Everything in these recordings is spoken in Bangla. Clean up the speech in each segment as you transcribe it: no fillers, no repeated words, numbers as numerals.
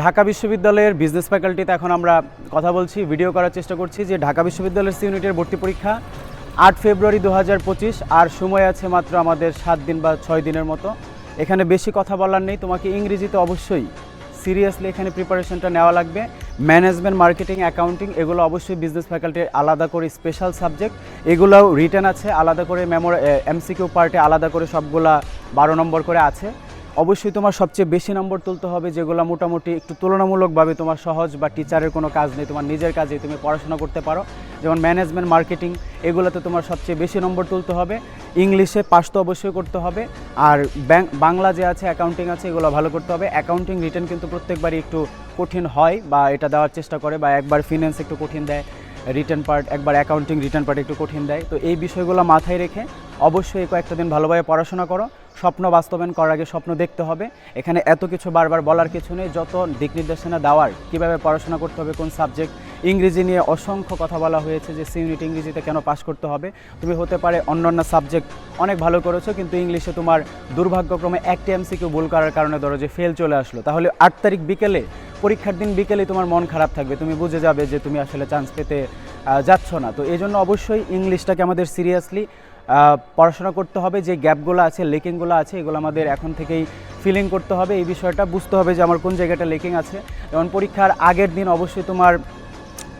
ঢাকা বিশ্ববিদ্যালয়ের বিজনেস ফ্যাকাল্টিতে এখন আমরা কথা বলছি, ভিডিও করার চেষ্টা করছি যে ঢাকা বিশ্ববিদ্যালয়ের সি ইউনিটের ভর্তি পরীক্ষা 8 ফেব্রুয়ারি 2025। আর সময় আছে মাত্র আমাদের 7 দিন বা 6 দিনের মতো। এখানে বেশি কথা বলার নেই, তোমাকে ইংরেজিতে অবশ্যই সিরিয়াসলি এখানে প্রিপারেশনটা নেওয়া লাগবে। ম্যানেজমেন্ট, মার্কেটিং, অ্যাকাউন্টিং এগুলো অবশ্যই বিজনেস ফ্যাকাল্টির আলাদা করে স্পেশাল সাবজেক্ট, এগুলোও রিটেন আছে আলাদা করে, এমসিকিউ পার্টে আলাদা করে সবগুলা 12 নম্বর করে আছে। অবশ্যই তোমার সবচেয়ে বেশি নম্বর তুলতে হবে যেগুলো মোটামুটি একটু তুলনামূলকভাবে তোমার সহজ বা টিচারের কোনো কাজ নেই, তোমার নিজের কাজেই তুমি পড়াশোনা করতে পারো। যেমন ম্যানেজমেন্ট, মার্কেটিং এগুলোতে তোমার সবচেয়ে বেশি নম্বর তুলতে হবে। ইংলিশে পাস তো অবশ্যই করতে হবে। আর বাংলা যে আছে, অ্যাকাউন্টিং আছে, এগুলো ভালো করতে হবে। অ্যাকাউন্টিং রিটেন কিন্তু প্রত্যেকবারই একটু কঠিন হয় বা এটা দেওয়ার চেষ্টা করে, বা একবার ফিন্যান্স একটু কঠিন দেয় রিটার্ন পার্ট, একবার অ্যাকাউন্টিং রিটার্ন পার্ট একটু কঠিন দেয়। তো এই বিষয়গুলো মাথায় রেখে অবশ্যই কয়েকটা দিন ভালোভাবে পড়াশোনা করো। স্বপ্ন বাস্তবায়ন করার আগে স্বপ্ন দেখতে হবে। এখানে এত কিছু বারবার বলার কিছু নেই, যত দিক নির্দেশনা দেওয়ার, কীভাবে পড়াশোনা করতে হবে, কোন সাবজেক্ট। ইংরেজি নিয়ে অসংখ্য কথা বলা হয়েছে যে সি ইউনিট ইংরেজিতে কেন পাস করতে হবে। তুমি হতে পারে অন্যান্য সাবজেক্ট অনেক ভালো করেছো, কিন্তু ইংলিশে তোমার দুর্ভাগ্যক্রমে একটি এমসিকিউ ভুল করার কারণে ধরো যে ফেল চলে আসলো, তাহলে 8 তারিখ বিকেলে, পরীক্ষার দিন বিকেলে তোমার মন খারাপ থাকবে, তুমি বুঝে যাবে যে তুমি আসলে চান্স পেতে যাচ্ছ না। তো এই জন্য অবশ্যই ইংলিশটাকে আমাদের সিরিয়াসলি পড়াশোনা করতে হবে। যে গ্যাপগুলো আছে, লেকিংগুলো আছে, এগুলো আমাদের এখন থেকেই ফিলিং করতে হবে। এই বিষয়টা বুঝতে হবে যে আমার কোন জায়গাটা লেকিং আছে। যেমন পরীক্ষার আগের দিন অবশ্যই তোমার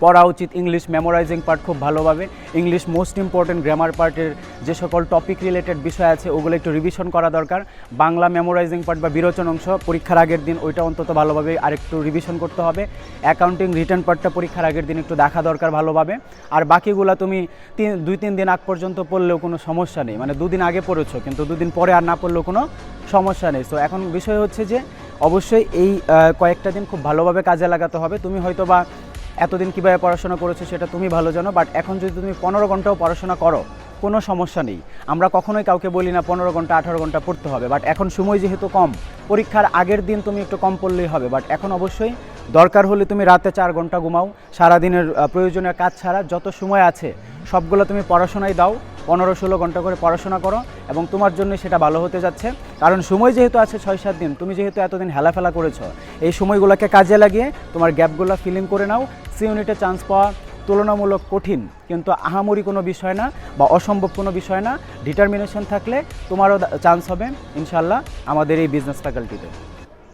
পড়া উচিত ইংলিশ মেমোরাইজিং পার্ট খুব ভালোভাবে। ইংলিশ মোস্ট ইম্পর্টেন্ট গ্রামার পার্টের যে সকল টপিক রিলেটেড বিষয় আছে ওগুলো একটু রিভিশন করা দরকার। বাংলা মেমোরাইজিং পার্ট বা বিরোচন অংশ পরীক্ষার আগের দিন ওইটা অন্তত ভালোভাবে আরেকটু রিভিশন করতে হবে। অ্যাকাউন্টিং রিটার্ন পার্টটা পরীক্ষার আগের দিন একটু দেখা দরকার ভালোভাবে। আর বাকিগুলো তুমি 2-3 দিন আগ পর্যন্ত পড়লেও কোনো সমস্যা নেই, মানে 2 দিন আগে পড়েছো কিন্তু 2 দিন পরে আর না পড়লেও কোনো সমস্যা নেই। সো এখন বিষয় হচ্ছে যে অবশ্যই এই কয়েকটা দিন খুব ভালোভাবে কাজে লাগাতে হবে। তুমি হয়তো বা এতদিন কীভাবে পড়াশোনা করেছো সেটা তুমি ভালো জানো, বাট এখন যদি তুমি 15 ঘন্টাও পড়াশোনা করো কোনো সমস্যা নেই। আমরা কখনোই কাউকে বলি না 15 ঘন্টা 18 ঘন্টা পড়তে হবে, বাট এখন সময় যেহেতু কম, পরীক্ষার আগের দিন তুমি একটু কম পড়লেই হবে। বাট এখন অবশ্যই দরকার হলে তুমি রাতে 4 ঘন্টা ঘুমাও, সারাদিনের প্রয়োজনীয় কাজ ছাড়া যত সময় আছে সবগুলো তুমি পড়াশোনায় দাও। 15-16 ঘন্টা করে পড়াশোনা করো এবং তোমার জন্য সেটা ভালো হতে যাচ্ছে। কারণ সময় যেহেতু আছে 6-7 দিন, তুমি যেহেতু এতদিন হেলাফেলা করেছো, এই সময়গুলোকে কাজে লাগিয়ে তোমার গ্যাপগুলো ফিলিং করে নাও। সি ইউনিটে চান্স পাওয়া তুলনামূলক কঠিন, কিন্তু আহামরি কোনো বিষয় না বা অসম্ভব কোনো বিষয় না। ডিটারমিনেশন থাকলে তোমারও চান্স হবে ইনশাল্লাহ আমাদের এই বিজনেস ফ্যাকাল্টিতে।